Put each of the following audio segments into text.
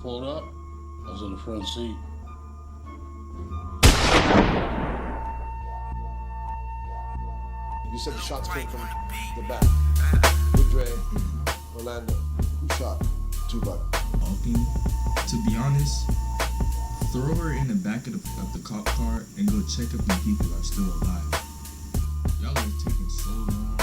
pulled up, I was in the front seat. You said the shots came from the back. With Dre, Orlando. Who shot Tupac? Walking, to be honest, throw her in the back of the cop car and go check if the people are still alive. Y'all are taking so long.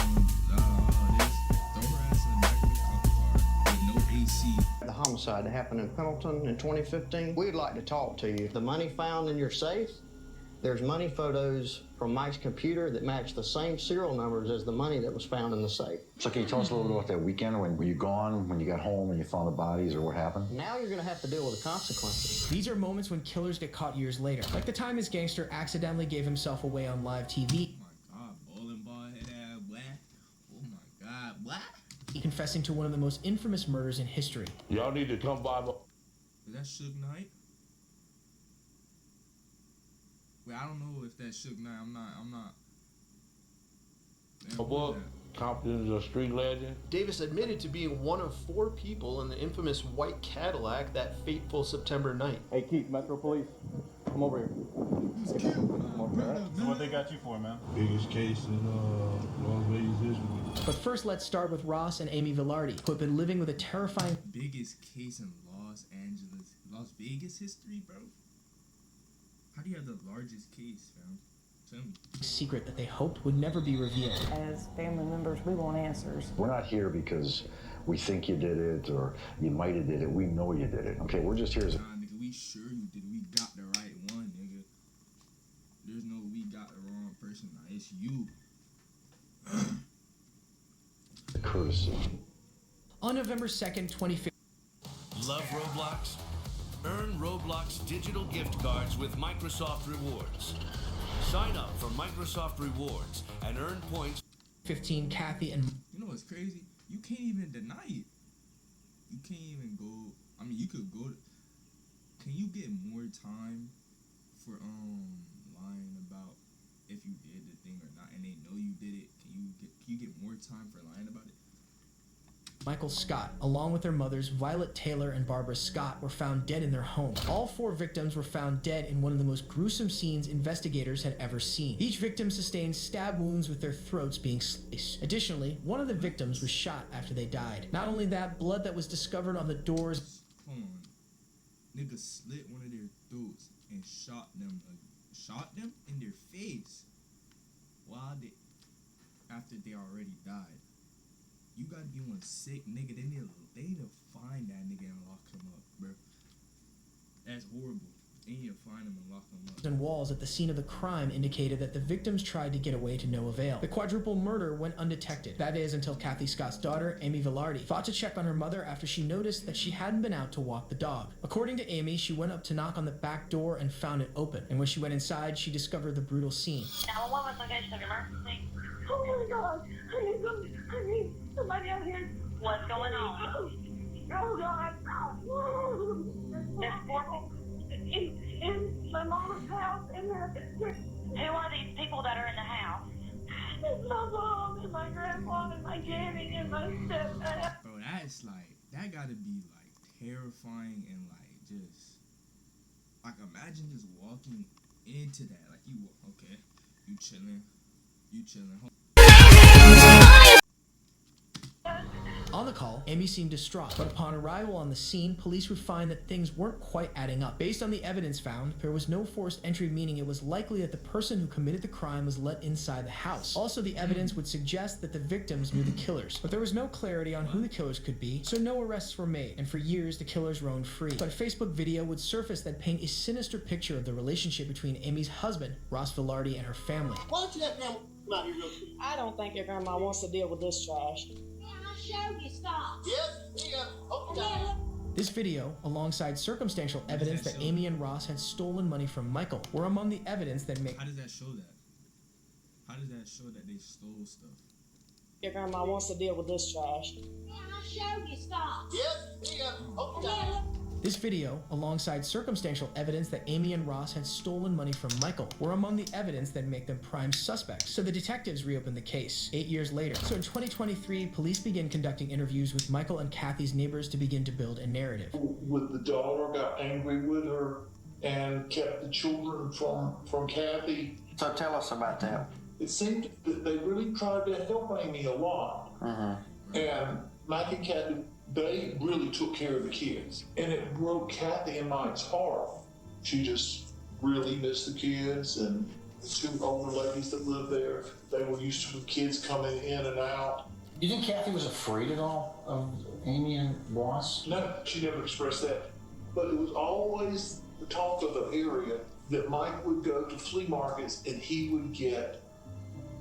Throw her ass in the back of the cop car with no AC. The homicide that happened in Pendleton in 2015, we'd like to talk to you. The money found in your safe, there's money photos from Mike's computer that match the same serial numbers as the money that was found in the safe. So can you tell us a little bit about that weekend when were you gone, when you got home and you found the bodies, or what happened? Now you're going to have to deal with the consequences. These are moments when killers get caught years later, like the time his gangster accidentally gave himself away on live TV. Oh my god, bowling ball head ass, what? Oh my god, what? Confessing to one of the most infamous murders in history. Y'all need to come by. Is that Suge Knight? Wait, I don't know if that's Suge Knight. I'm not. A book, Compton is a street legend. Davis admitted to being one of 4 people in the infamous white Cadillac that fateful September night. Hey Keith, Metro Police, come over here. Come over here. So what they got you for, man? Biggest case in Las Vegas history. But first, let's start with Ross and Amy Velarde, who have been living with a terrifying Biggest case in Las Vegas history, bro? How do you have the largest case, fam? Tell me. secret that they hoped would never be revealed. As family members, we want answers. We're not here because we think you did it or you might have did it. We know you did it. Okay, we're just here as a... Nah, nigga, we sure you did. We got the right one, nigga. There's no we got the wrong person. Nah, it's you. courtesy. On November 2nd, 2015. Love Roblox? Earn Roblox digital gift cards with Microsoft Rewards. Sign up for Microsoft Rewards and earn points. 15, Kathy and... You know what's crazy? You can't even deny it. You can't even go... I mean, you could go to... Can you get more time for, lying about if you did the thing or not, and they know you did it? Can you get more time for lying about it? Michael Scott, along with their mothers, Violet Taylor and Barbara Scott, were found dead in their home. All 4 victims were found dead in one of the most gruesome scenes investigators had ever seen. Each victim sustained stab wounds with their throats being sliced. Additionally, one of the victims was shot after they died. Not only that, blood that was discovered on the doors... Hold on. Niggas slit one of their throats and shot them in their face after they already died. You gotta be one sick nigga. They need to find that nigga and lock him up, bro. That's horrible. They need to find him and lock him up. And walls at the scene of the crime indicated that the victims tried to get away to no avail. The quadruple murder went undetected. That is, until Kathy Scott's daughter, Amy Velarde, thought to check on her mother after she noticed that she hadn't been out to walk the dog. According to Amy, she went up to knock on the back door and found it open. And when she went inside, she discovered the brutal scene. 911 was location of emergency. Oh my God! I need somebody out here. What's going on? Oh God! There's 4 people in my mom's house, and who are these people that are in the house? It's my mom and my grandpa and my granny and my stepdad. Bro, that's like, that gotta be like terrifying and like just, like imagine just walking into that. Like you chilling. On the call, Amy seemed distraught, but upon arrival on the scene, police would find that things weren't quite adding up. Based on the evidence found, there was no forced entry, meaning it was likely that the person who committed the crime was let inside the house. Also, the evidence would suggest that the victims knew the killers, but there was no clarity on who the killers could be, so no arrests were made, and for years the killers roamed free. But a Facebook video would surface that paint a sinister picture of the relationship between Amy's husband, Ross Velarde, and her family. Why don't you let grandma come out here real quick? I don't think your grandma wants to deal with this trash. Show you stop. Yes, here you go. This video, alongside circumstantial evidence that Amy and Ross had stolen money from Michael, were among the evidence that made... How does that show that? How does that show that they stole stuff? Your grandma wants to deal with this trash. Show you stop. Yes, here you go. This video, alongside circumstantial evidence that Amy and Ross had stolen money from Michael, were among the evidence that make them prime suspects. So the detectives reopened the case 8 years later. So in 2023, police began conducting interviews with Michael and Kathy's neighbors to begin to build a narrative. With the daughter, got angry with her and kept the children from Kathy. So tell us about that. It seemed that they really tried to help Amy a lot. And Mike and Kathy, they really took care of the kids. And it broke Kathy and Mike's heart. She just really missed the kids, and the two older ladies that lived there, they were used to the kids coming in and out. You think Kathy was afraid at all of Amy and Ross? No, she never expressed that. But it was always the talk of the area that Mike would go to flea markets and he would get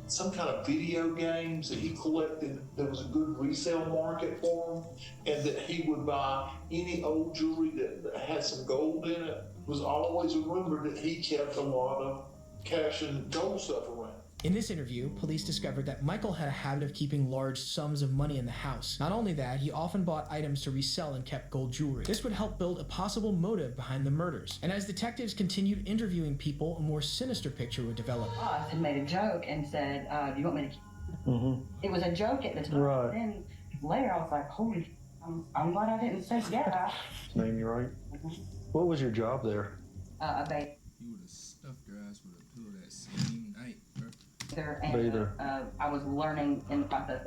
some kind of video games that he collected. There was a good resale market for them, and that he would buy any old jewelry that had some gold in it. It was always a rumor that he kept a lot of cash and gold stuff around. In this interview, police discovered that Michael had a habit of keeping large sums of money in the house. Not only that, he often bought items to resell and kept gold jewelry. This would help build a possible motive behind the murders. And as detectives continued interviewing people, a more sinister picture would develop. Ross had made a joke and said, do you want me to... It was a joke at the time. Right. Then later I was like, holy, I'm glad I didn't say yeah. Name you right? What was your job there? A bather. You would have stuffed your ass with a pillow that same night, bro. Bather. I was learning in the process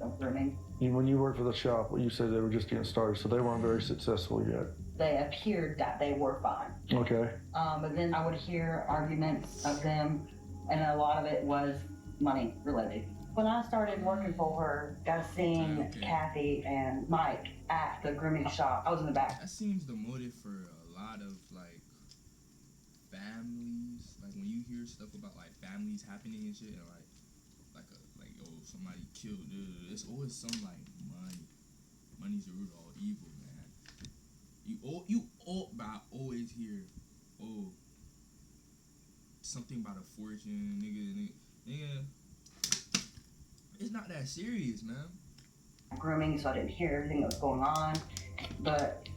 of learning. When you worked for the shop, you said they were just getting started, so they weren't very successful yet. They appeared that they were fine. Okay. But then I would hear arguments of them, and a lot of it was money related. When I started working for her, got seeing Kathy and Mike at the grooming shop, I was in the back. That seems the motive for a lot of like families. Like when you hear stuff about like families happening and shit, and like oh somebody killed, it's always some like money. Money's the root of all evil, man. But I always hear, oh, something about a fortune, nigga. It's not that serious, man. Grooming, so I didn't hear everything that was going on, but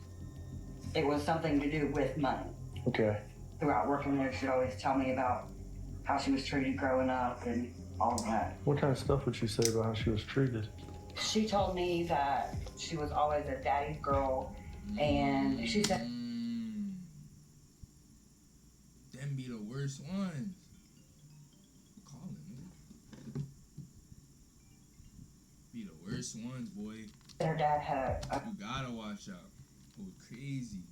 it was something to do with money. Okay. Throughout working there, she'd always tell me about how she was treated growing up and all of that. What kind of stuff would she say about how she was treated? She told me that she was always a daddy's girl, and she said... Them be the worst ones. Calling, nigga. Be the worst ones, boy. Her dad had You gotta watch out. Go crazy.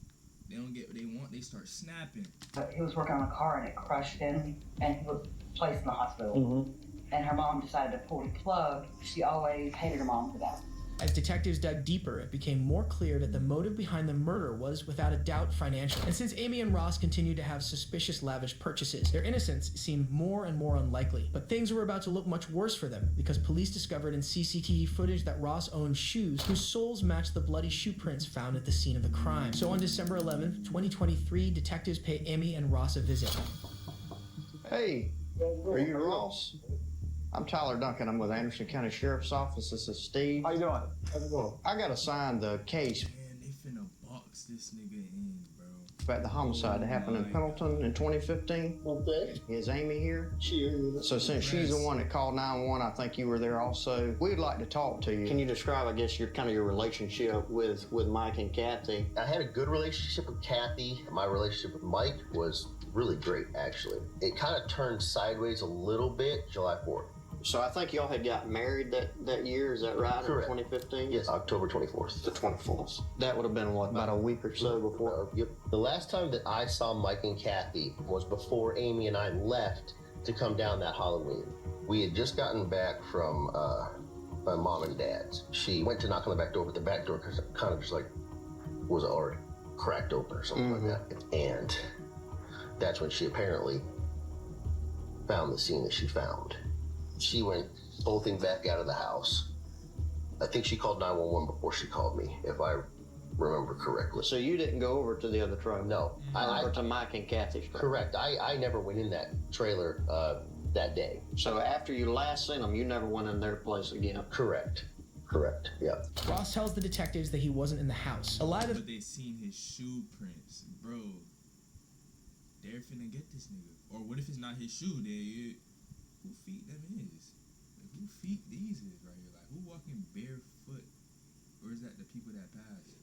They don't get what they want, they start snapping. He was working on a car and it crushed him, and he was placed in the hospital. And her mom decided to pull the plug. She always hated her mom for that. As detectives dug deeper, it became more clear that the motive behind the murder was, without a doubt, financial. And since Amy and Ross continued to have suspicious lavish purchases, their innocence seemed more and more unlikely. But things were about to look much worse for them, because police discovered in CCTV footage that Ross owned shoes whose soles matched the bloody shoe prints found at the scene of the crime. So on December 11th, 2023, detectives pay Amy and Ross a visit. Hey, are you Ross? I'm Tyler Duncan. I'm with Anderson County Sheriff's Office. This is Steve. How you doing? How's it going? I got assigned the case Man, they finna box this nigga in, bro. about the homicide that happened in Pendleton in 2015. Okay. Is Amy here? She is. So since she's the one that called 911, I think you were there also. We'd like to talk to you. Can you describe, I guess, your relationship with Mike and Kathy? I had a good relationship with Kathy. My relationship with Mike was really great, actually. It kind of turned sideways a little bit July 4th. So I think y'all had got married that year, is that right? Correct. In 2015? Yes, October 24th. The 24th. That would have been, what, about a week or so before? Yep. The last time that I saw Mike and Kathy was before Amy and I left to come down that Halloween. We had just gotten back from my mom and dad's. She went to knock on the back door, but the back door kind of just like was already cracked open or something like that. And that's when she apparently found the scene that she found. She went bolting back out of the house. I think she called 911 before she called me, if I remember correctly. So you didn't go over to the other trailer? No. Over to Mike and Kathy's trailer? Correct. I never went in that trailer that day. So after you last seen them, you never went in their place again? Correct. Correct. Yeah. Ross tells the detectives that he wasn't in the house. A lie that But they seen his shoe prints, bro. They're finna get this nigga. Or what if it's not his shoe? Who feet them is? Like, who feet these is right here? Like, who walking barefoot? Or is that the people that pass?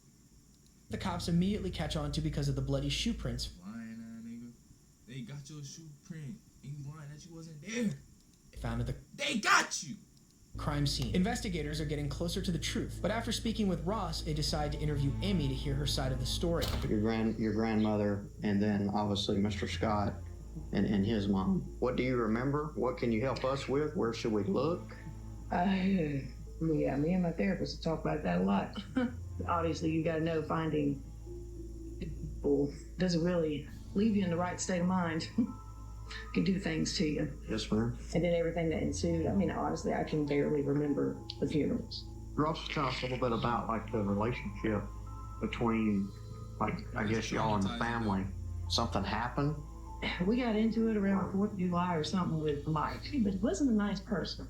the cops immediately catch on to because of the bloody shoe prints. Lying, nigga. They got your shoe print, and you lying that you wasn't there. Found at the They got you. crime scene. Investigators are getting closer to the truth, but after speaking with Ross, they decide to interview Amy to hear her side of the story. Your grandmother, and then obviously Mr. Scott and his mom. What do you remember? What can you help us with? Where should we look? Yeah, me and my therapist talk about that a lot. Obviously, you got to know finding people doesn't really leave you in the right state of mind. Can do things to you. Yes, ma'am. And then everything that ensued. I mean, honestly, I can barely remember the funerals. Ross, tell us a little bit about like the relationship between, like, I guess y'all and the family. Something happened? We got into it around 4th of July or something with Mike, but he wasn't a nice person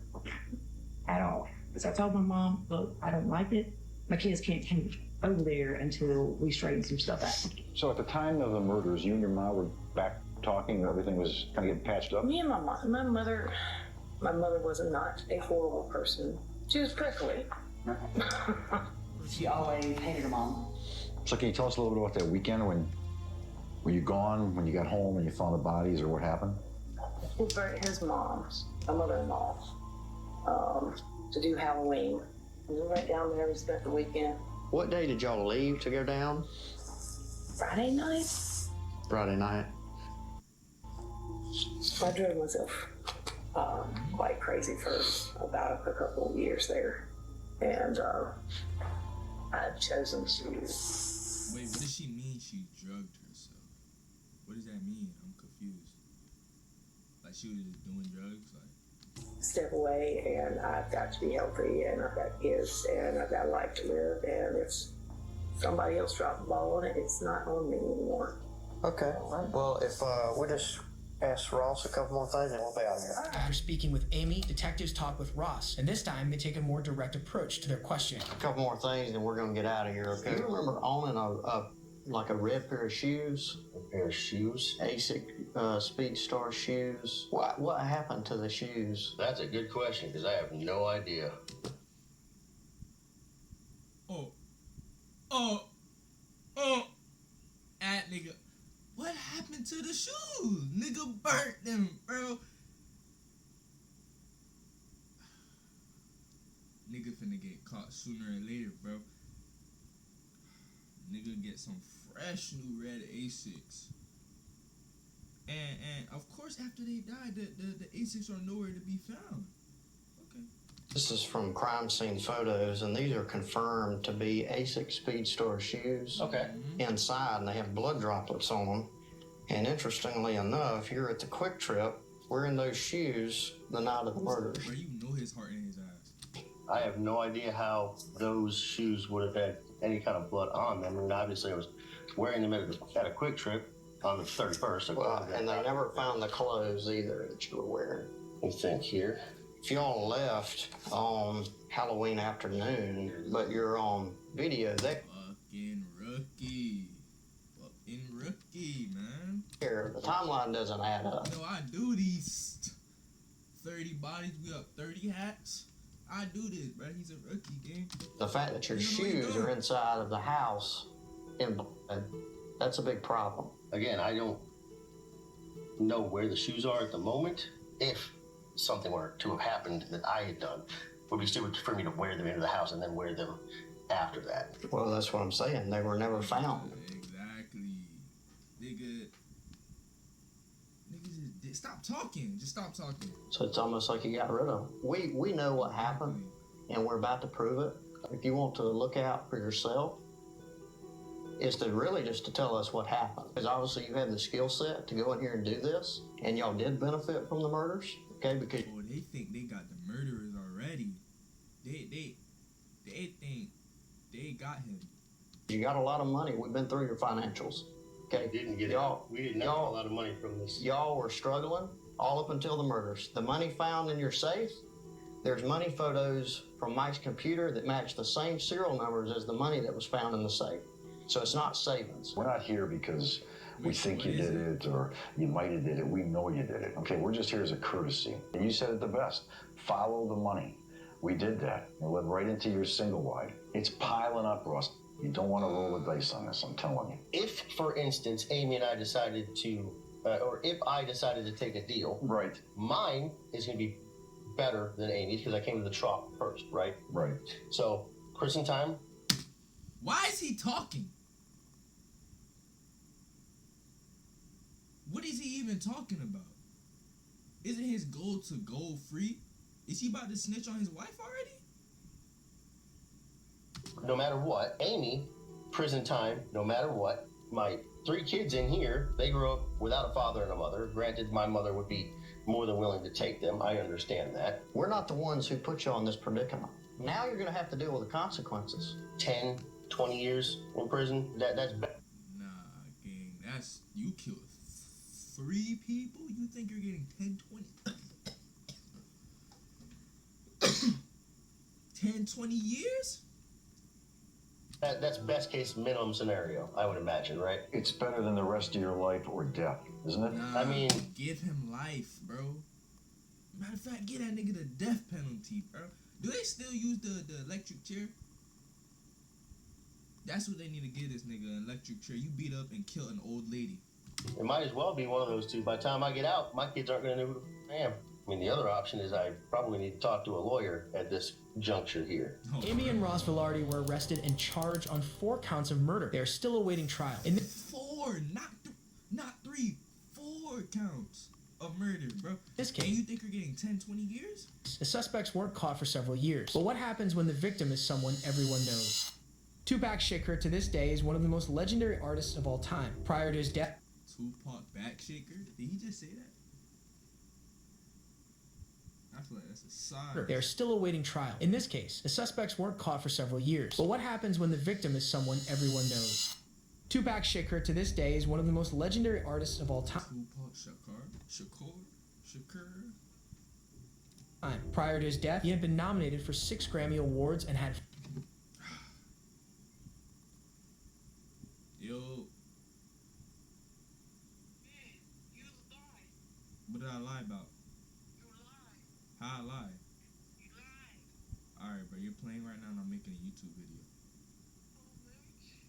at all. So I told my mom, look, I don't like it. My kids can't come over there until we straighten some stuff out. So at the time of the murders, you and your mom were back talking, everything was kind of getting patched up? Me and my mother was not a horrible person. She was prickly. She always hated her mom. So can you tell us a little bit about that weekend when were you gone, when you got home and you found the bodies, or what happened? He burnt his mom's, my mother-in-law, to do Halloween. We went down there, we spent the weekend. What day did y'all leave to go down? Friday night, Friday night. I drove myself quite crazy for about a couple of years there. And I've chosen to... Wait, what does she mean she drugged herself? What does that mean? I'm confused. Like she was just doing drugs? Like, step away, and I've got to be healthy, and I've got kids, and I've got a life to live, and if somebody else dropped the ball on it, it's not on me anymore. Okay, well, if we just ask Ross a couple more things and we'll be out of here. After speaking with Amy, detectives talk with Ross, and this time they take a more direct approach to their questioning. A couple more things and we're gonna get out of here, okay? You remember owning a red pair of shoes? A pair of shoes? ASIC Speed Star shoes. What happened to the shoes? That's a good question, because I have no idea. nigga, what happened to the shoes? Nigga burnt them, bro. Nigga finna get caught sooner or later, bro. Nigga get some fresh new red Asics. And of course after they died, the Asics are nowhere to be found. Okay. This is from crime scene photos, and these are confirmed to be ASIC Speedstar shoes. Okay. Inside, and they have blood droplets on them. And interestingly enough, you're at the Quick Trip wearing those shoes the night of the murders. Bro, you know his heart in his ass. I have no idea how those shoes would have had any kind of blood on them. I mean, obviously I was wearing them at a Quick Trip on the 31st. Well, and they never found the clothes either that you were wearing. You think here? If y'all left on Halloween afternoon, but you're on video, that Fucking rookie. Fucking rookie, man. here, the timeline doesn't add up. No, I do these 30 bodies, we up 30 hats. I do this, bro. He's a rookie, gang. The fact that your shoes are inside of the house in blood, that's a big problem. Again, I don't know where the shoes are at the moment. If something were to have happened that I had done, it would be stupid for me to wear them into the house and then wear them after that. Well, that's what I'm saying. They were never found. Exactly. Nigga, just stop talking. Just stop talking. So it's almost like you got rid of them. We know what happened, and we're about to prove it. If you want to look out for yourself, is to really just to tell us what happened. Because obviously you have the skill set to go in here and do this, and y'all did benefit from the murders, okay? Because they think they got the murderers already. They think they got him. you got a lot of money. We've been through your financials, okay? We didn't get y'all. We didn't have a lot of money from this. Y'all were struggling all up until the murders. The money found in your safe There's money photos from Mike's computer that match the same serial numbers as the money that was found in the safe. So it's not savings. We're not here because we think you did it or you might have did it. We know you did it. Okay, we're just here as a courtesy. And you said it the best. Follow the money. We did that. It led right into your single wide. It's piling up, Ross. You don't want to roll the dice on this, I'm telling you. If, for instance, Amy and I decided to, or if I decided to take a deal, right, mine is going to be better than Amy's because I came to the trop first, right? Right. So, Kristen time. Why is he talking? What is he even talking about? Isn't his goal to go free? Is he about to snitch on his wife already? No matter what, Amy, prison time, no matter what. My 3 kids in here, they grew up without a father and a mother. Granted, my mother would be more than willing to take them. I understand that. We're not the ones who put you on this predicament. Now you're going to have to deal with the consequences. 10, 20 years in prison, that's bad. Nah, gang, that's, you killed 3 people? You think you're getting 10, 20? 10, 20 years? That's best case minimum scenario, I would imagine, right? It's better than the rest of your life or death, isn't it? Nah, I mean, give him life, bro. Matter of fact, get that nigga the death penalty, bro. Do they still use the electric chair? That's what they need to give this nigga, an electric chair. You beat up and kill an old lady. it might as well be one of those two. By the time I get out, my kids aren't going to know who I am. I mean, the other option is I probably need to talk to a lawyer at this juncture here. Amy and Ross Velarde were arrested and charged on 4 counts of murder. They are still awaiting trial. 4, not 3, 4 counts of murder, bro. This case, and you think you're getting 10, 20 years? The suspects weren't caught for several years. But what happens when the victim is someone everyone knows? Tupac Shakur to this day is one of the most legendary artists of all time. Prior to his death, Tupac Backshaker? Did he just say that? I feel like that's a sign. they are still awaiting trial. In this case, the suspects weren't caught for several years. But what happens when the victim is someone everyone knows? Tupac Shakur to this day is one of the most legendary artists of all time. Tupac Shakur? Prior to his death, he had been nominated for 6 Grammy Awards and had... Yo. What did I lie about? How I lie? Alright, bro, you're playing right now and I'm making a YouTube video.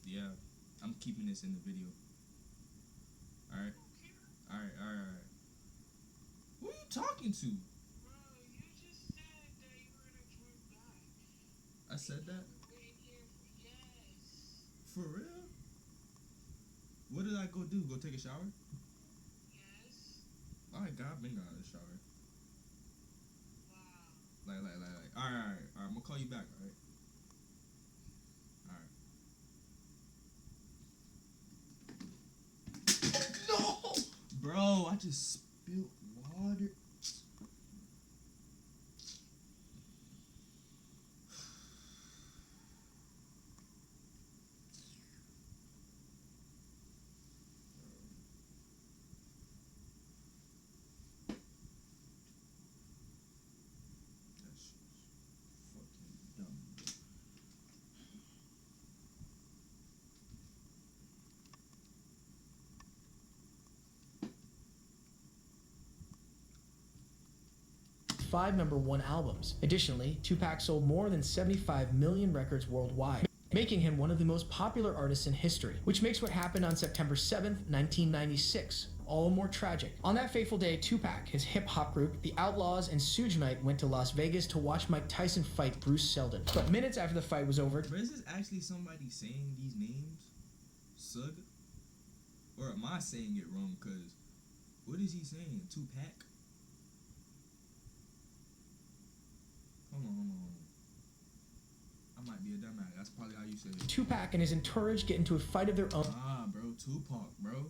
Yeah, I'm keeping this in the video. Alright? Alright. Who are you talking to? I said that? For real? What did I go do? Go take a shower? Yes. Alright, God, I've been out of the shower. Like. Alright. I'm gonna call you back, alright? No! Bro, I just spilled water. Five #1 albums. Additionally, Tupac sold more than 75 million records worldwide, making him one of the most popular artists in history, which makes what happened on September 7th, 1996, all more tragic. On that fateful day, Tupac, his hip-hop group, The Outlaws, and Suge Knight went to Las Vegas to watch Mike Tyson fight Bruce Seldon. But minutes after the fight was over... But is this actually somebody saying these names? Sug? Or am I saying it wrong? Because what is he saying? Tupac? Hold on. I might be a dumbass. That's probably how you say it. Tupac and his entourage get into a fight of their own. Ah, bro. Tupac, bro.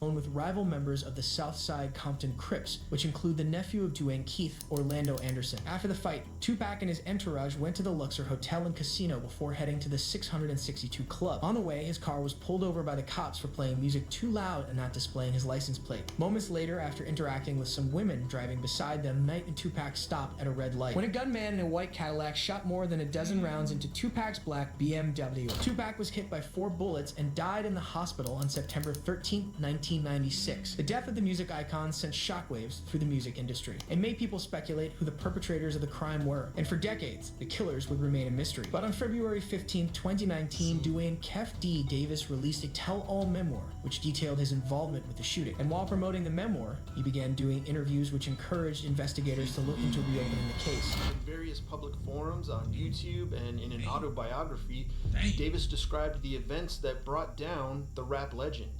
along with rival members of the Southside Compton Crips, which include the nephew of Dwayne Keith, Orlando Anderson. After the fight, Tupac and his entourage went to the Luxor Hotel and Casino before heading to the 662 Club. On the way, his car was pulled over by the cops for playing music too loud and not displaying his license plate. Moments later, after interacting with some women driving beside them, Knight and Tupac stopped at a red light, when a gunman in a white Cadillac shot more than a dozen rounds into Tupac's black BMW. Tupac was hit by 4 bullets and died in the hospital on September 13, 1996. The death of the music icon sent shockwaves through the music industry and made people speculate who the perpetrators of the crime were. And for decades, the killers would remain a mystery. But on February 15, 2019, Dwayne Kef D. Davis released a tell-all memoir which detailed his involvement with the shooting. And while promoting the memoir, he began doing interviews which encouraged investigators to look into reopening the case. In various public forums on YouTube and in an autobiography, Davis described the events that brought down the rap legend.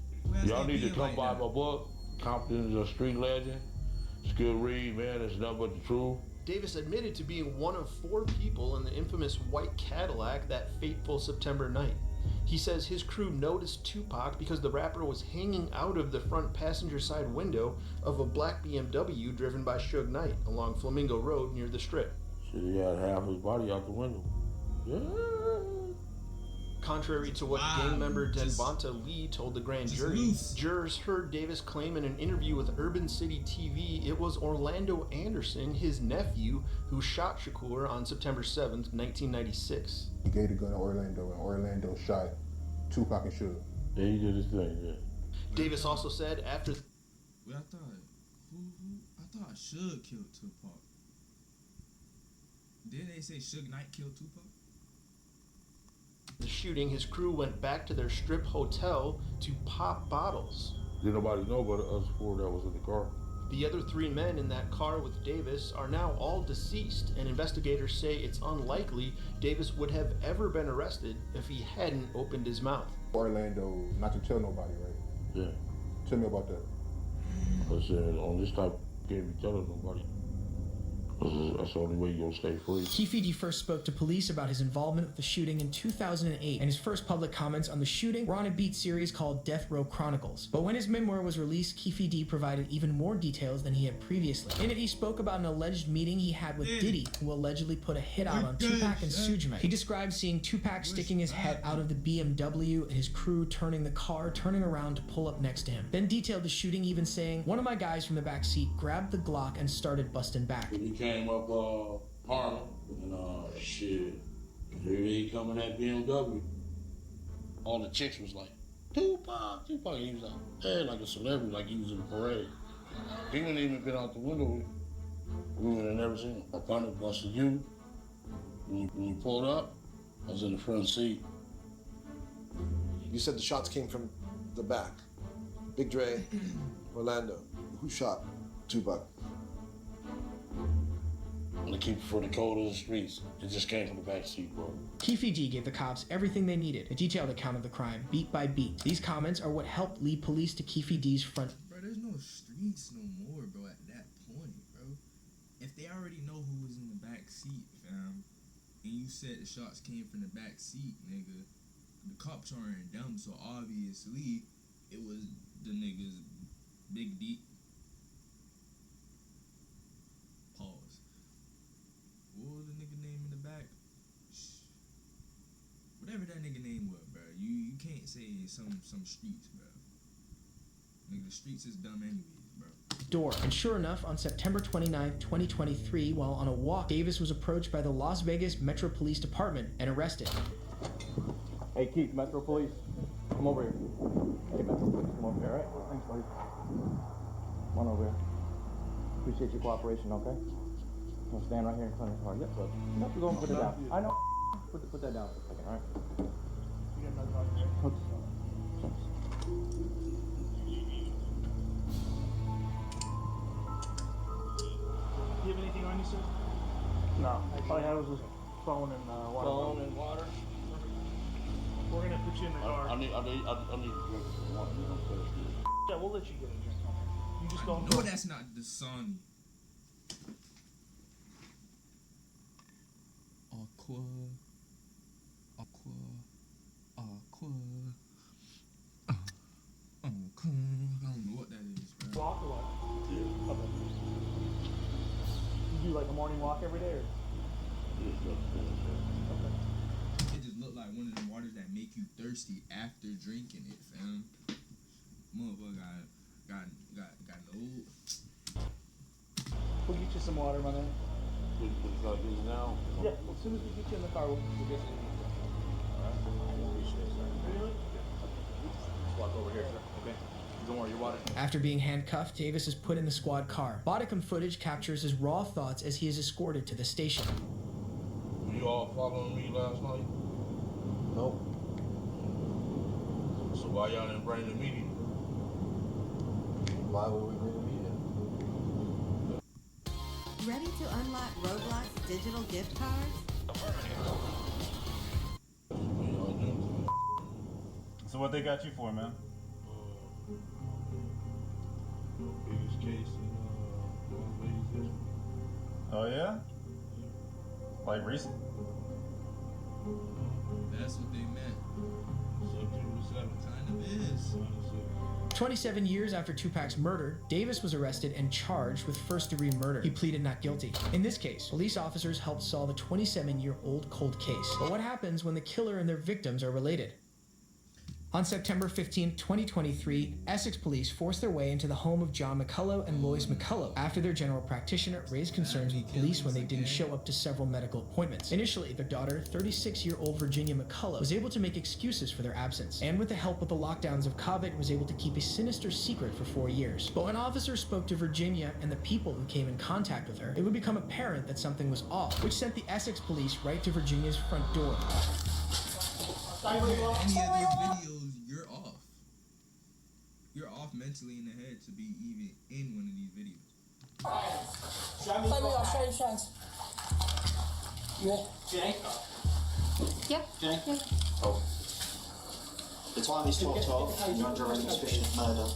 Y'all need to come buy my book. Compton's a street legend. It's good read, man. It's nothing but the truth. Davis admitted to being one of 4 people in the infamous white Cadillac that fateful September night. He says his crew noticed Tupac because the rapper was hanging out of the front passenger side window of a black BMW driven by Suge Knight along Flamingo Road near the Strip. Shit, he had half his body out the window. Yeah. Contrary to what gang member Denvonta Lee told the grand jury, jurors heard Davis claim in an interview with Urban City TV it was Orlando Anderson, his nephew, who shot Shakur on September 7th, 1996. He gave the gun to Orlando, and Orlando shot Tupac and Suge. Yeah, he did his thing, yeah. Davis also said after... Well, I thought Suge killed Tupac. Didn't they say Suge Knight killed Tupac? The shooting, his crew went back to their Strip hotel to pop bottles. Didn't nobody know but us 4 that was in the car. The other 3 men in that car with Davis are now all deceased, and investigators say it's unlikely Davis would have ever been arrested if he hadn't opened his mouth. Orlando, not to tell nobody, right? Yeah. Tell me about that. I said, on this type, can't be telling nobody. That's the only way you're gonna stay free. Keefe D first spoke to police about his involvement with the shooting in 2008, and his first public comments on the shooting were on a beat series called Death Row Chronicles. But when his memoir was released, Keefe D provided even more details than he had previously. In it, he spoke about an alleged meeting he had with Diddy, who allegedly put a hit out on Tupac and Suge Knight. He described seeing Tupac sticking his head out of the BMW and his crew turning around to pull up next to him. Then detailed the shooting, even saying, "One of my guys from the back seat grabbed the Glock and started busting back." He came up Harlem and shit. Here he coming at BMW. All the chicks was like, Tupac. He was like, hey, like a celebrity, like he was in the parade. He wouldn't even been out the window. We would have never seen him. I finally busted you. When you pulled up, I was in the front seat. You said the shots came from the back. Big Dre, Orlando. Who shot Tupac? To keep it for the code of the streets. It just came from the back seat, bro. Keefe D gave the cops everything they needed, a detailed account of the crime, beat by beat. These comments are what helped lead police to Keefe D's front. Bro, there's no streets no more, bro, at that point, bro. If they already know who was in the back seat, fam, and you said the shots came from the back seat, nigga, the cops aren't dumb, so obviously it was the niggas Big D. Pause. What was the nigga name in the back? Whatever that nigga name was, bro. You can't say some streets, bro. Nigga, the streets is dumb anyways, bro. Door. And sure enough, on September 29, 2023, while on a walk, Davis was approached by the Las Vegas Metro Police Department and arrested. Hey, Keith, Metro Police, come over here. Hey, Metro Police, come over here, all right? Thanks, buddy. Come on over here. Appreciate your cooperation, okay? I'm gonna stand right here in front of the car. Yep, bud. Yep, we're going to put it down. I know. Put that down for a second, all right? Do you have anything on you, sir? No. All I had was a phone and water. Phone and water? We're gonna put you in the car. I need a drink of water. Yeah, we'll let you get a drink. You just don't. No, that's not the song. Aqua. morning walk every day? Or? It just looked like one of them waters that make you thirsty after drinking it, fam. Motherfucker got no. We'll get you some water, my man. We gotta do it now. Yeah, well, as soon as we get you in the car, we'll get you. Alright. Appreciate it, sir. Really? Let's walk over here, sir. Okay. Don't worry, your water. After being handcuffed, Davis is put in the squad car. Bodicam footage captures his raw thoughts as he is escorted to the station. Were you all following me last night? Nope. So why y'all didn't bring the media? Why would we bring the media? Ready to unlock Roblox digital gift cards? So what they got you for, man? Biggest case in Vegas history. Oh yeah? Like recent? That's what they meant. September 7th. Kind of is. 27 years after Tupac's murder, Davis was arrested and charged with first-degree murder. He pleaded not guilty. In this case, police officers helped solve a 27-year-old cold case. But what happens when the killer and their victims are related? On September 15, 2023, Essex police forced their way into the home of John McCullough and Lois McCullough after their general practitioner raised concerns with police when they didn't show up to several medical appointments. Initially, their daughter, 36-year-old Virginia McCullough, was able to make excuses for their absence, and with the help of the lockdowns of COVID, was able to keep a sinister secret for 4 years. But when officers spoke to Virginia and the people who came in contact with her, it would become apparent that something was off, which sent the Essex police right to Virginia's front door. Any of these videos, you're off. You're off mentally in the head to be even in one of these videos. Baby, I'll show you friends. Yeah. Jenny? Yeah. Jenny? Yeah. Oh. The time is 12:12. You're under arrest on suspicion of murder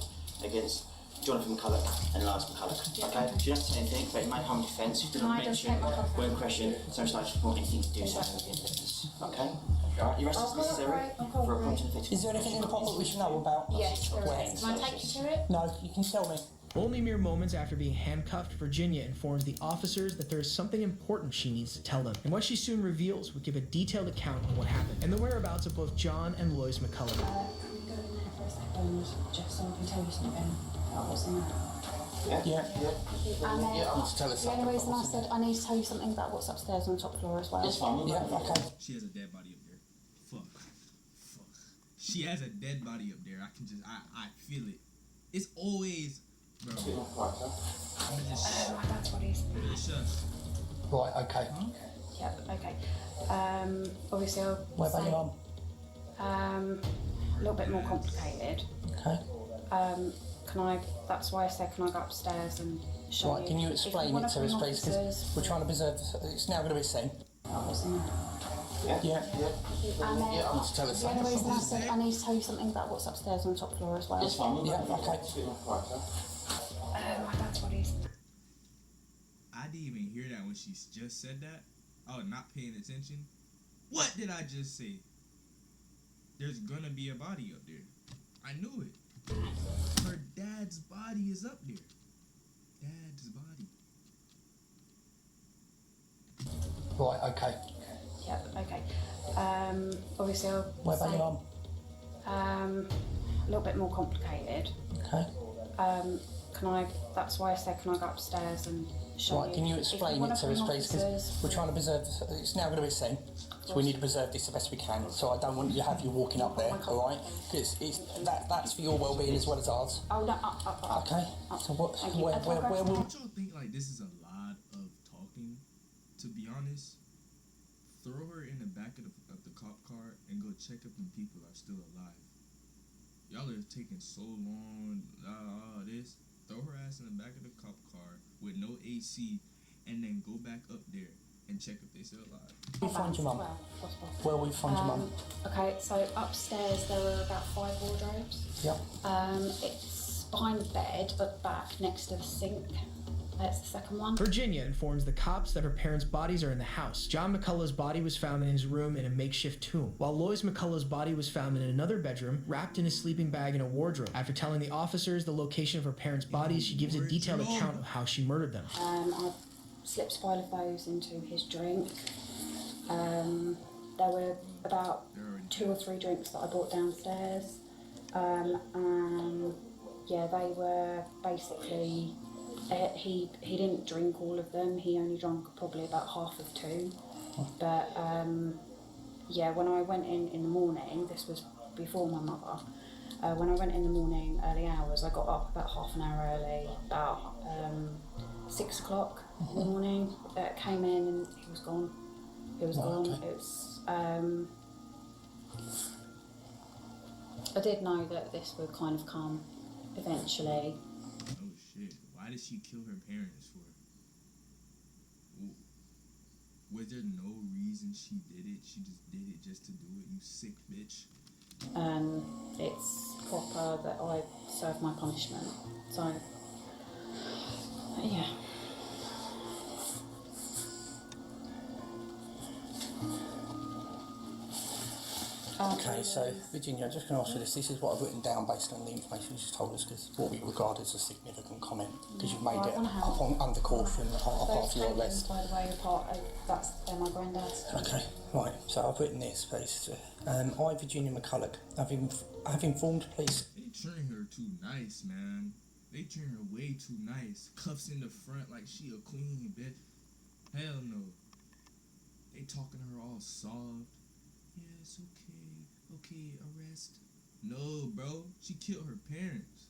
against Jonathan McCullough and Lars McCullough. Okay? You don't have to say anything, but in my home defence, you do not mention when question, so it's like want anything to do with the evidence. Okay? Alright, your arrest is necessary for a prompt and effective. Is there anything in the pocket we should know about? Yes, there is. Can I take you to it? No, you can tell me. Only mere moments after being handcuffed, Virginia informs the officers that there is something important she needs to tell them. And what she soon reveals would give a detailed account of what happened and the whereabouts of both John and Lois McCullough. Can we go in there for a second, just so I can tell you something about what's in there? Yeah. The only reason I said I need to tell you something about what's upstairs on the top floor as well. It's fine. Yeah, okay. She has a dead body up there. Fuck. She has a dead body up there. I can just, I feel it. It's always, bro. That's what he's. Right, okay. Yep, okay. Obviously I'll What about say, your mum? a little bit more complicated. Okay. That's why I said, can I go upstairs and show Right, you? can you If explain wanna it to us, bring please? Because officers, we're trying to preserve, it's now going to be seen. what's in there? Yeah. And then, Just tell us the only something. reason I said I need to tell you something about what's upstairs on the top floor as well. It's fine. Yeah, okay. That's what he's. I didn't even hear that when she just said that. Oh, not paying attention. What did I just say? There's gonna be a body up there. I knew it. Her dad's body is up there. Dad's body. Right, okay. Yep, okay. Obviously I'll What about say, your mum? a little bit more complicated. Okay. That's why I said, can I go upstairs and show Right, you? can you If explain wanna it to bring us, please? Because officers, we're trying to preserve, it's now going to be seen. So we need to preserve this the best we can. So I don't want you to have you walking up there, all right? Because that's for your well-being as well as ours. Oh, no, Okay. So what? Thank you. Where will? Don't y'all think like this is a lot of talking? To be honest, throw her in the back of the cop car and go check if them people are still alive. Y'all are taking so long. This. Throw her ass in the back of the cop car with no AC, and then go back up there and check if they're still alive. Where we find your mum? Where we find your mum? Okay, so upstairs there were about 5 wardrobes. Yep. It's behind the bed, but back next to the sink. That's the second one. Virginia informs the cops that her parents' bodies are in the house. John McCullough's body was found in his room in a makeshift tomb, while Lois McCullough's body was found in another bedroom, wrapped in a sleeping bag in a wardrobe. After telling the officers the location of her parents' bodies, she gives a detailed account of how she murdered them. I slips 5 of those into his drink. There were about 2 or 3 drinks that I brought downstairs. And yeah, they were basically, he didn't drink all of them. He only drank probably about half of 2. But yeah, when I went in the morning, this was before my mother. When I went in the morning, early hours, I got up about half an hour early, about 6 o'clock in the morning. Came in and he was gone. It was gone. Okay. It was. I did know that this would kind of come eventually. Oh shit! Why did she kill her parents for? Was there no reason she did it? She just did it just to do it. You sick bitch. It's proper that I serve my punishment. So, yeah. Okay, so Virginia, I'm just going to ask you this. This is what I've written down based on the information you just told us, because what we regard as a significant comment, because you've made it up on under caution after your arrest. By the way, they're my granddad's. Okay, right. So I've written this basically. I, Virginia McCulloch, have informed police. They treating her too nice, man. They treating her way too nice. Cuffs in the front like she a queen, bitch. Hell no. They talking to her all soft. Yeah, it's okay. Okay, arrest. No, bro. She killed her parents.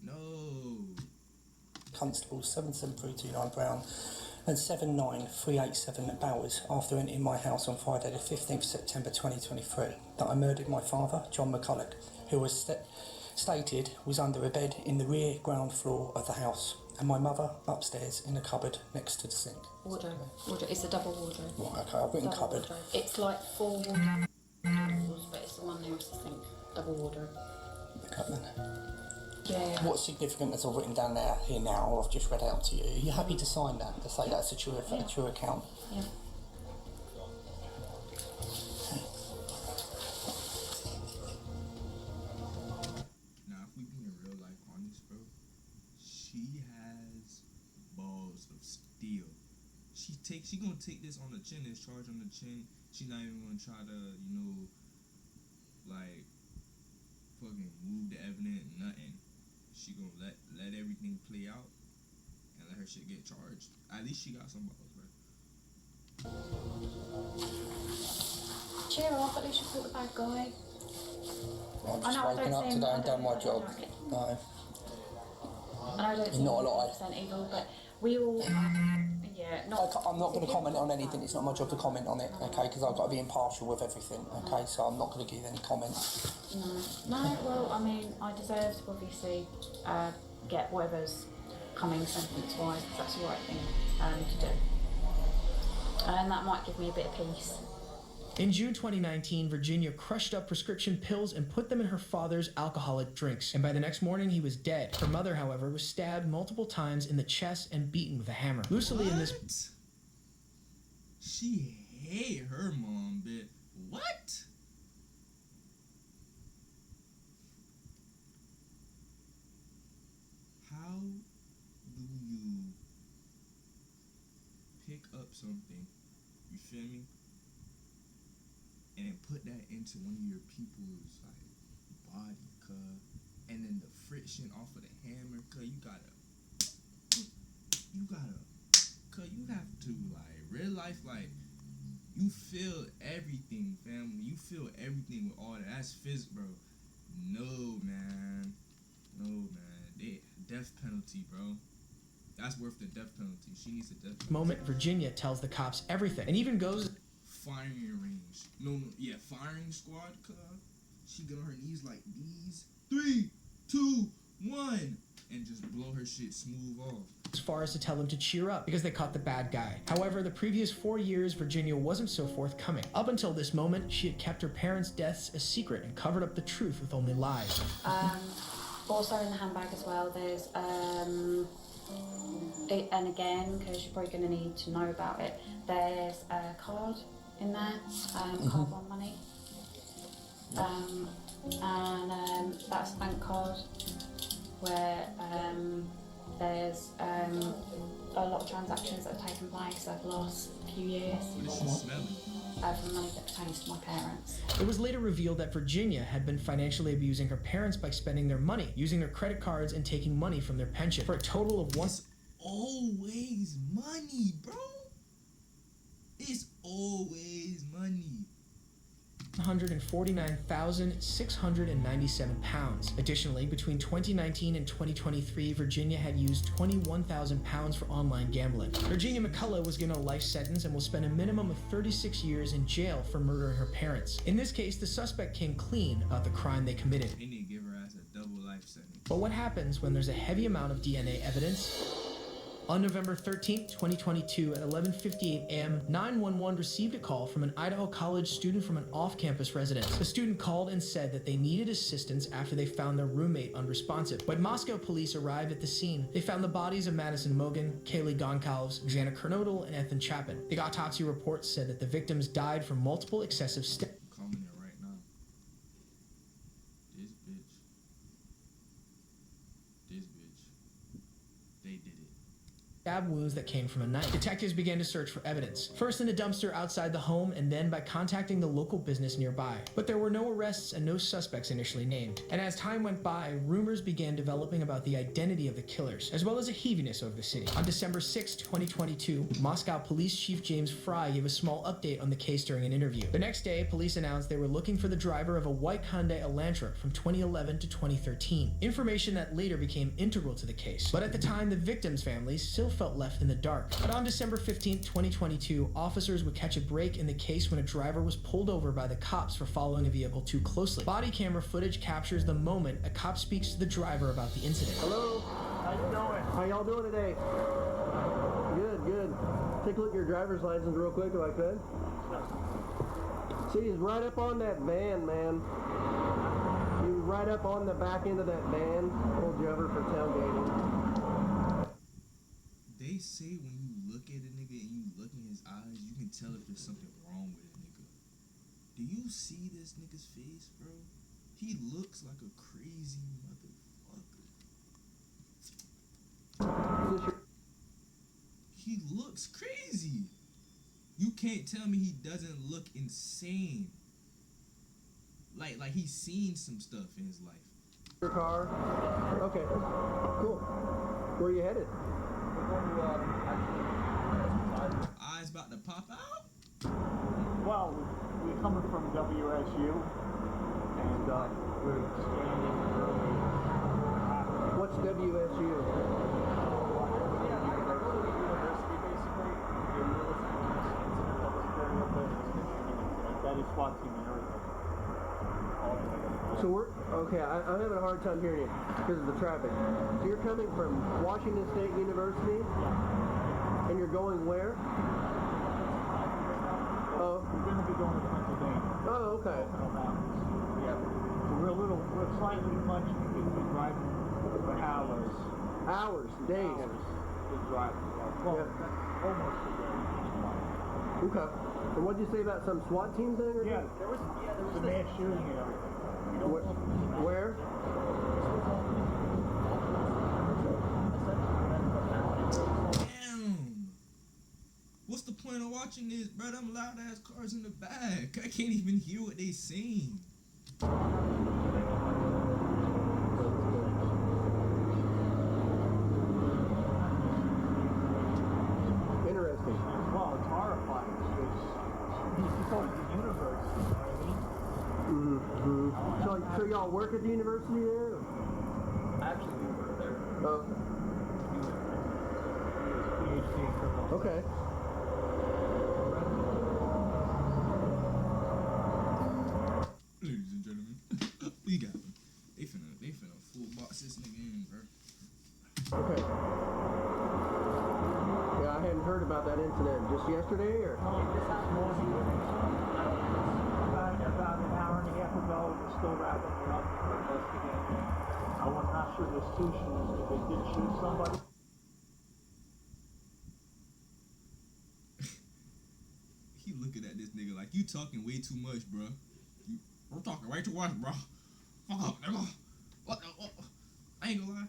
No. Constables 77329 Brown and 79387 Bowers after entering my house on Friday the 15th September 2023 that I murdered my father, John McCulloch, who was stated was under a bed in the rear ground floor of the house, and my mother upstairs in a cupboard next to the sink. Wardrobe. It's a double wardrobe. Right, okay, I've written Double cupboard. wardrobe. It's like 4 wardrobes, but it's the one nearest the sink. Double wardrobe. Okay, then. Yeah. What's significant as I've written down there here now, I've just read out to you. Are you happy to sign that to say that's a true account? Yeah. Now, if we being real life honest, bro, she has balls of steel. She gonna take this on the chin, this charge on the chin. She's not even gonna try to, like, fucking move the evidence, nothing. She gonna let everything play out and let her shit get charged. At least she got some balls, bro. Cheer up, at least you caught the bad guy. I've just woken up today and done my job. No. And I don't think Not a lot. 100% evil, but we all, I'm not going to comment on anything. It's not my job to comment on it, okay? Because I've got to be impartial with everything, okay? So I'm not going to give any comment. No, well, I mean, I deserve to obviously get whatever's coming sentence-wise, because that's the right thing to do. And that might give me a bit of peace. In June 2019, Virginia crushed up prescription pills and put them in her father's alcoholic drinks, and by the next morning he was dead. Her mother, however, was stabbed multiple times in the chest and beaten with a hammer. Lucidly in this... She hate her mom, bitch. What? How do you pick up something, you feel me, and put that into one of your people's like body, cuz, and then the friction off of the hammer, cuz, you have to like real life, like, you feel everything, family. You feel everything with all that. That's physics, bro. No, man. Death penalty, bro. That's worth the death penalty. She needs a death penalty. Moment, Virginia tells the cops everything, and even goes... Firing range. Firing squad, cuz. She get on her knees like these. 3, 2, 1. And just blow her shit smooth off. As far as to tell them to cheer up because they caught the bad guy. However, the previous 4 years, Virginia wasn't so forthcoming. Up until this moment, she had kept her parents' deaths a secret and covered up the truth with only lies. Also in the handbag as well, there's, and again, because you're probably going to need to know about it, there's a card in there, card on money. And that's a bank card where there's a lot of transactions that have taken place over the last few years. What is she smelling? From money that pertains to my parents. It was later revealed that Virginia had been financially abusing her parents by spending their money, using their credit cards, and taking money from their pension for a total of Always money, bro. It's always money. £149,697. Additionally, between 2019 and 2023, Virginia had used £21,000 for online gambling. Virginia McCullough was given a life sentence and will spend a minimum of 36 years in jail for murdering her parents. In this case, the suspect came clean about the crime they committed. They need to give her ass a double life sentence. But what happens when there's a heavy amount of DNA evidence? On November 13, 2022 at 11:58 a.m., 911 received a call from an Idaho College student from an off-campus residence. The student called and said that they needed assistance after they found their roommate unresponsive. When Moscow police arrived at the scene, they found the bodies of Madison Mogen, Kaylee Goncalves, Jana Kernodle, and Ethan Chapin. The autopsy report said that the victims died from multiple excessive Calling it right now. This bitch. They did it. stab wounds that came from a knife. Detectives began to search for evidence, first in a dumpster outside the home and then by contacting the local business nearby. But there were no arrests and no suspects initially named. And as time went by, rumors began developing about the identity of the killers, as well as a heaviness over the city. On December 6, 2022, Moscow Police Chief James Fry gave a small update on the case during an interview. The next day, police announced they were looking for the driver of a white Hyundai Elantra from 2011 to 2013, information that later became integral to the case. But at the time, the victims' families still felt left in the dark. But on December 15, 2022, officers would catch a break in the case when a driver was pulled over by the cops for following a vehicle too closely. Body camera footage captures the moment a cop speaks to the driver about the incident. Hello? How you doing? How y'all doing today? Good, good. Take a look at your driver's license real quick if I could. See, he's right up on that van, man. He was right up on the back end of that van. Pulled you over for tailgating. They say when you look at a nigga and you look in his eyes, you can tell if there's something wrong with a nigga. Do you see this nigga's face, bro? He looks like a crazy motherfucker. He looks crazy. You can't tell me he doesn't look insane. Like he's seen some stuff in his life. Your car? Okay, cool. Where are you headed? Eyes about to pop out? Well, we're coming from WSU, and we're standing early. What's WSU? University, basically. That is SWAT team and everything. So we're, okay, I'm having a hard time hearing you because of the traffic. So you're coming from Washington State University? And you're going where? Oh. We're going to be going to Pennsylvania. Oh, okay. Yeah. So we're slightly punchy because we're driving for hours. Hours, days. We're driving. Well, almost a day. Okay. And what'd you say about some SWAT team thing? Or Yeah, there was a mass shooting here. Where? Damn. What's the point of watching this, bro? Them loud ass cars in the back. I can't even hear what they saying. Interesting. Well, it's horrifying. It's called the university, you know what I mean? So y'all work at the university there? Actually, we work there. Oh. PhD in criminal. Okay. Ladies and gentlemen, we got them. They finna full box this nigga in, bro. Okay. Yeah, I hadn't heard about that incident. Just yesterday, or? This morning, about an hour and a half ago, we're still wrapping it up for investigating. I'm not sure there's two shooters, but they did shoot somebody. He looking at this nigga like you talking way too much, bro. We're talking way too much, bro. Fuck up, nigga. What? I ain't gonna lie.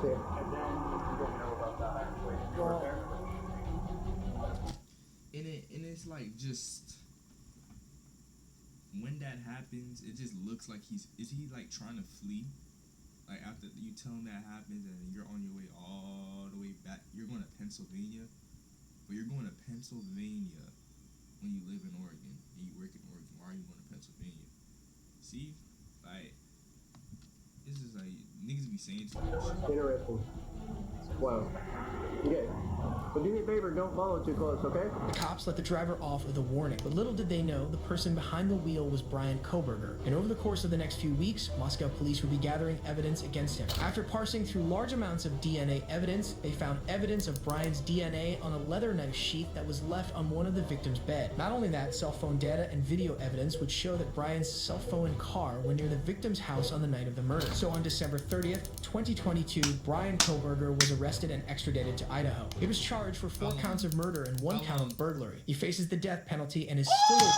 see it. And then you don't know about that actually. Well, and it's like just when that happens, it just looks like is he like trying to flee? Like after you tell him that happens and you're on your way all the way back, you're going to Pennsylvania, but you're going to Pennsylvania when you live in Oregon and you work in Oregon. Why are you going to Pennsylvania? See, like this is like niggas be saying too much. Interesting. Wow. Okay. But do me a favor, don't follow too close, okay? The cops let the driver off with a warning, but little did they know the person behind the wheel was Brian Kohberger. And over the course of the next few weeks, Moscow police would be gathering evidence against him. After parsing through large amounts of DNA evidence, they found evidence of Brian's DNA on a leather knife sheath that was left on one of the victim's bed. Not only that, cell phone data and video evidence would show that Brian's cell phone and car were near the victim's house on the night of the murder. So on December 30th, 2022, Brian Kohberger was arrested and extradited to Idaho. He was charged for 4 counts of murder and 1 count of burglary. He faces the death penalty and is still